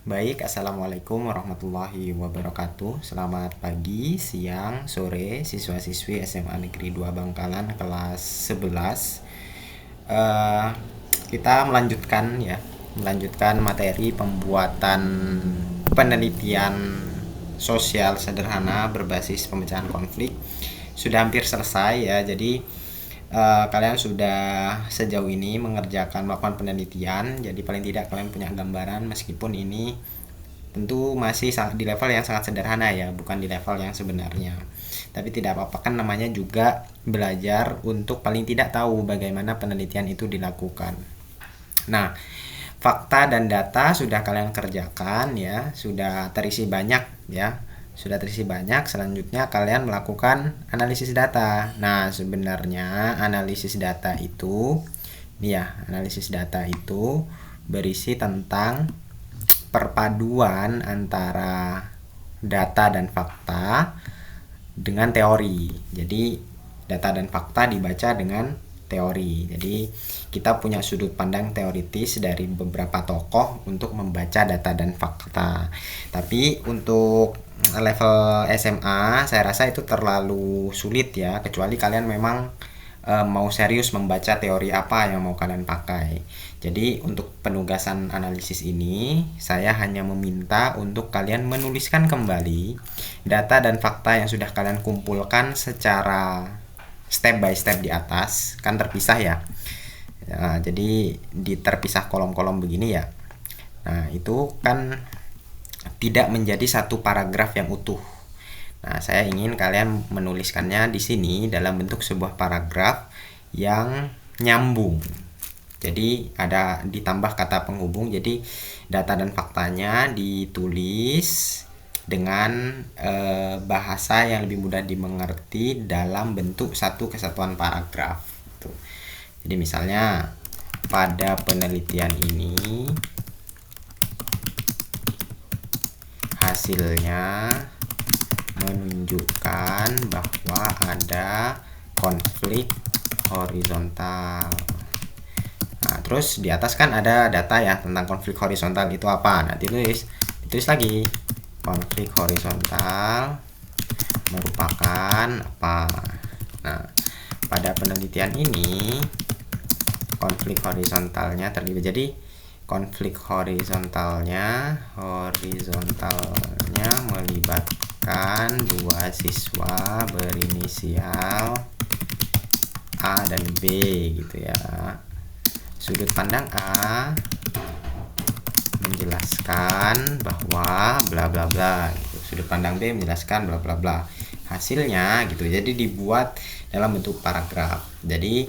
Baik, Assalamualaikum warahmatullahi wabarakatuh. Selamat pagi, siang, sore, siswa-siswi SMA Negeri 2 Bangkalan kelas 11. Eh, kita melanjutkan materi pembuatan penelitian sosial sederhana berbasis pemecahan konflik. Sudah hampir selesai ya, jadi kalian sudah sejauh ini melakukan penelitian, jadi paling tidak kalian punya gambaran meskipun ini tentu masih di level yang sangat sederhana ya, bukan di level yang sebenarnya. Tapi tidak apa-apa, kan namanya juga belajar untuk paling tidak tahu bagaimana penelitian itu dilakukan. Nah, fakta dan data sudah kalian kerjakan ya, sudah terisi banyak ya. Sudah terisi banyak, selanjutnya kalian melakukan analisis data. Nah, sebenarnya analisis data itu berisi tentang perpaduan antara data dan fakta dengan teori. Jadi data dan fakta dibaca dengan teori. Jadi kita punya sudut pandang teoritis dari beberapa tokoh untuk membaca data dan fakta. Tapi untuk level SMA saya rasa itu terlalu sulit ya, kecuali kalian memang mau serius membaca teori apa yang mau kalian pakai. Jadi untuk penugasan analisis ini saya hanya meminta untuk kalian menuliskan kembali data dan fakta yang sudah kalian kumpulkan secara step by step di atas, kan terpisah ya. Nah, jadi terpisah kolom-kolom begini ya. Nah, itu kan tidak menjadi satu paragraf yang utuh. Nah, saya ingin kalian menuliskannya di sini dalam bentuk sebuah paragraf yang nyambung. Jadi ada ditambah kata penghubung. Jadi data dan faktanya ditulis dengan bahasa yang lebih mudah dimengerti dalam bentuk satu kesatuan paragraf. Jadi misalnya pada penelitian ini hasilnya menunjukkan bahwa ada konflik horizontal. Nah, terus di atas kan ada data ya tentang konflik horizontal itu apa. Nah, ditulis lagi. Konflik horizontal merupakan apa. Nah, pada penelitian ini konflik horizontalnya terlibat. Jadi konflik horizontalnya melibatkan dua siswa berinisial A dan B gitu ya. Sudut pandang A menjelaskan bahwa bla bla bla gitu. Sudut pandang B menjelaskan bla bla bla. Hasilnya gitu. Jadi dibuat dalam bentuk paragraf. Jadi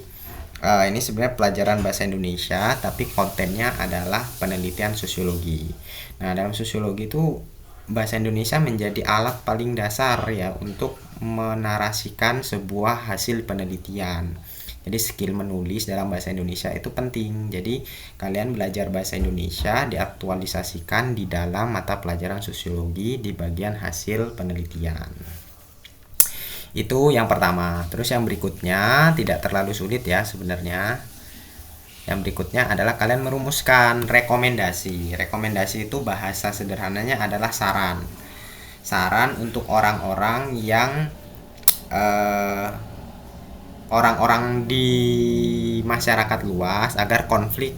ini sebenarnya pelajaran bahasa Indonesia, tapi kontennya adalah penelitian sosiologi. Nah, dalam sosiologi itu bahasa Indonesia menjadi alat paling dasar ya untuk menarasikan sebuah hasil penelitian. Jadi skill menulis dalam bahasa Indonesia itu penting. Jadi kalian belajar bahasa Indonesia diaktualisasikan di dalam mata pelajaran sosiologi di bagian hasil penelitian. Itu yang pertama. Terus yang berikutnya tidak terlalu sulit ya sebenarnya. Yang berikutnya adalah kalian merumuskan rekomendasi. Rekomendasi itu bahasa sederhananya adalah saran. Saran untuk orang-orang yang orang-orang di masyarakat luas agar konflik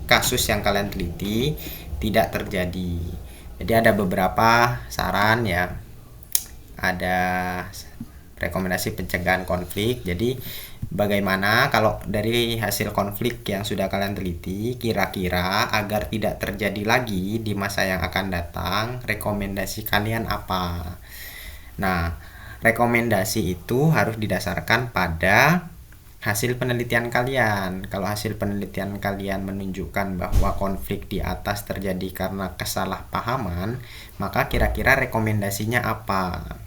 kasus yang kalian teliti tidak terjadi. Jadi ada beberapa saran ya. Ada rekomendasi pencegahan konflik. Jadi bagaimana kalau dari hasil konflik yang sudah kalian teliti, kira-kira agar tidak terjadi lagi di masa yang akan datang, rekomendasi kalian apa? Nah, rekomendasi itu harus didasarkan pada hasil penelitian kalian. Kalau hasil penelitian kalian menunjukkan bahwa konflik di atas terjadi karena kesalahpahaman, maka kira-kira rekomendasinya apa?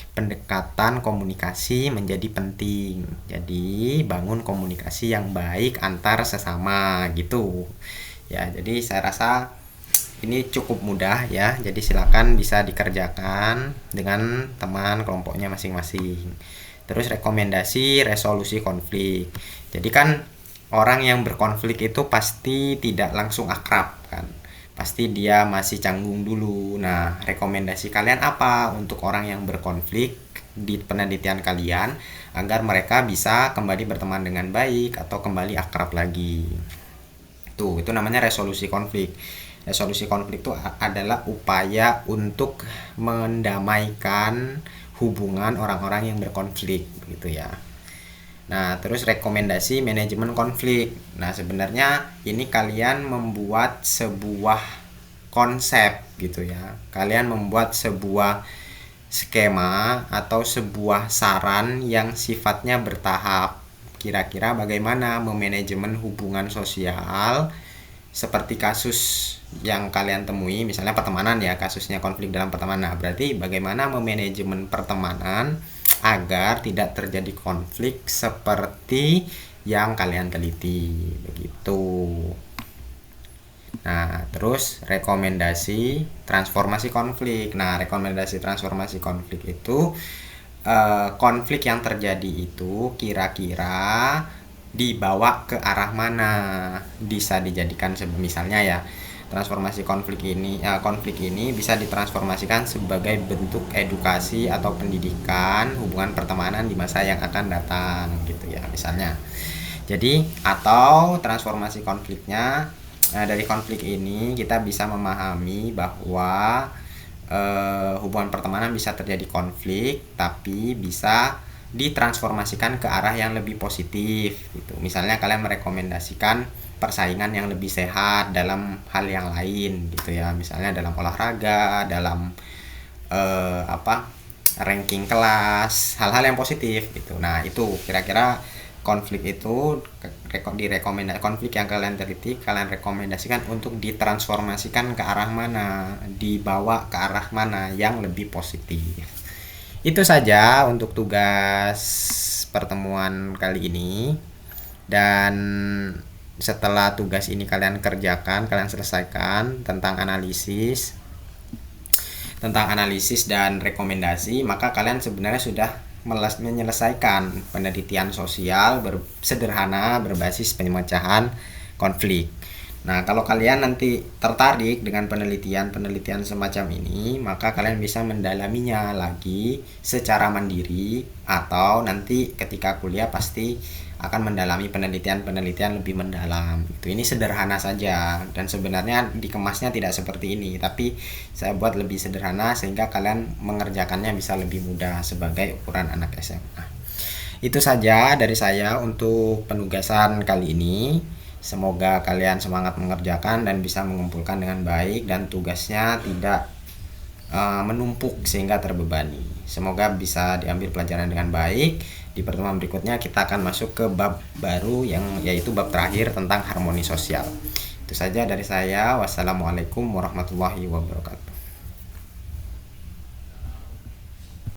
Pendekatan komunikasi menjadi penting. Jadi bangun komunikasi yang baik antar sesama gitu. Ya, jadi saya rasa ini cukup mudah ya. Jadi silakan bisa dikerjakan dengan teman kelompoknya masing-masing. Terus rekomendasi resolusi konflik. Jadi kan orang yang berkonflik itu pasti tidak langsung akrab kan. pasti dia masih canggung dulu. Nah, rekomendasi kalian apa untuk orang yang berkonflik di penelitian kalian agar mereka bisa kembali berteman dengan baik atau kembali akrab lagi? Itu namanya resolusi konflik. Resolusi konflik itu adalah upaya untuk mendamaikan hubungan orang-orang yang berkonflik gitu ya. Nah, terus rekomendasi manajemen konflik. Nah, sebenarnya ini kalian membuat sebuah konsep gitu ya. Kalian membuat sebuah skema atau sebuah saran yang sifatnya bertahap. Kira-kira bagaimana memanajemen hubungan sosial seperti kasus yang kalian temui, misalnya pertemanan ya, kasusnya konflik dalam pertemanan. Nah, berarti bagaimana memanajemen pertemanan agar tidak terjadi konflik seperti yang kalian teliti begitu. Nah, terus rekomendasi transformasi konflik. Nah, rekomendasi transformasi konflik itu konflik yang terjadi itu kira-kira dibawa ke arah mana, bisa dijadikan misalnya ya, transformasi konflik ini bisa ditransformasikan sebagai bentuk edukasi atau pendidikan hubungan pertemanan di masa yang akan datang gitu ya misalnya. Jadi atau transformasi konfliknya, dari konflik ini kita bisa memahami bahwa hubungan pertemanan bisa terjadi konflik tapi bisa ditransformasikan ke arah yang lebih positif gitu. Misalnya kalian merekomendasikan persaingan yang lebih sehat dalam hal yang lain gitu ya, misalnya dalam olahraga, dalam ranking kelas, hal-hal yang positif gitu. Nah, itu kira-kira konflik itu konflik yang kalian teliti, kalian rekomendasikan untuk ditransformasikan ke arah mana, dibawa ke arah mana yang lebih positif. Itu saja untuk tugas pertemuan kali ini. Dan setelah tugas ini kalian kerjakan, kalian selesaikan tentang analisis dan rekomendasi, maka kalian sebenarnya sudah menyelesaikan penelitian sosial sederhana berbasis pemecahan konflik. Nah, kalau kalian nanti tertarik dengan penelitian semacam ini, maka kalian bisa mendalaminya lagi secara mandiri, atau nanti ketika kuliah pasti akan mendalami penelitian lebih mendalam. Ini sederhana saja dan sebenarnya dikemasnya tidak seperti ini, tapi saya buat lebih sederhana sehingga kalian mengerjakannya bisa lebih mudah sebagai ukuran anak SMA. Itu saja dari saya untuk penugasan kali ini. Semoga kalian semangat mengerjakan dan bisa mengumpulkan dengan baik dan tugasnya tidak menumpuk sehingga terbebani. Semoga bisa diambil pelajaran dengan baik. Di pertemuan berikutnya kita akan masuk ke bab baru yaitu bab terakhir tentang harmoni sosial. Itu saja dari saya. Wassalamualaikum warahmatullahi wabarakatuh.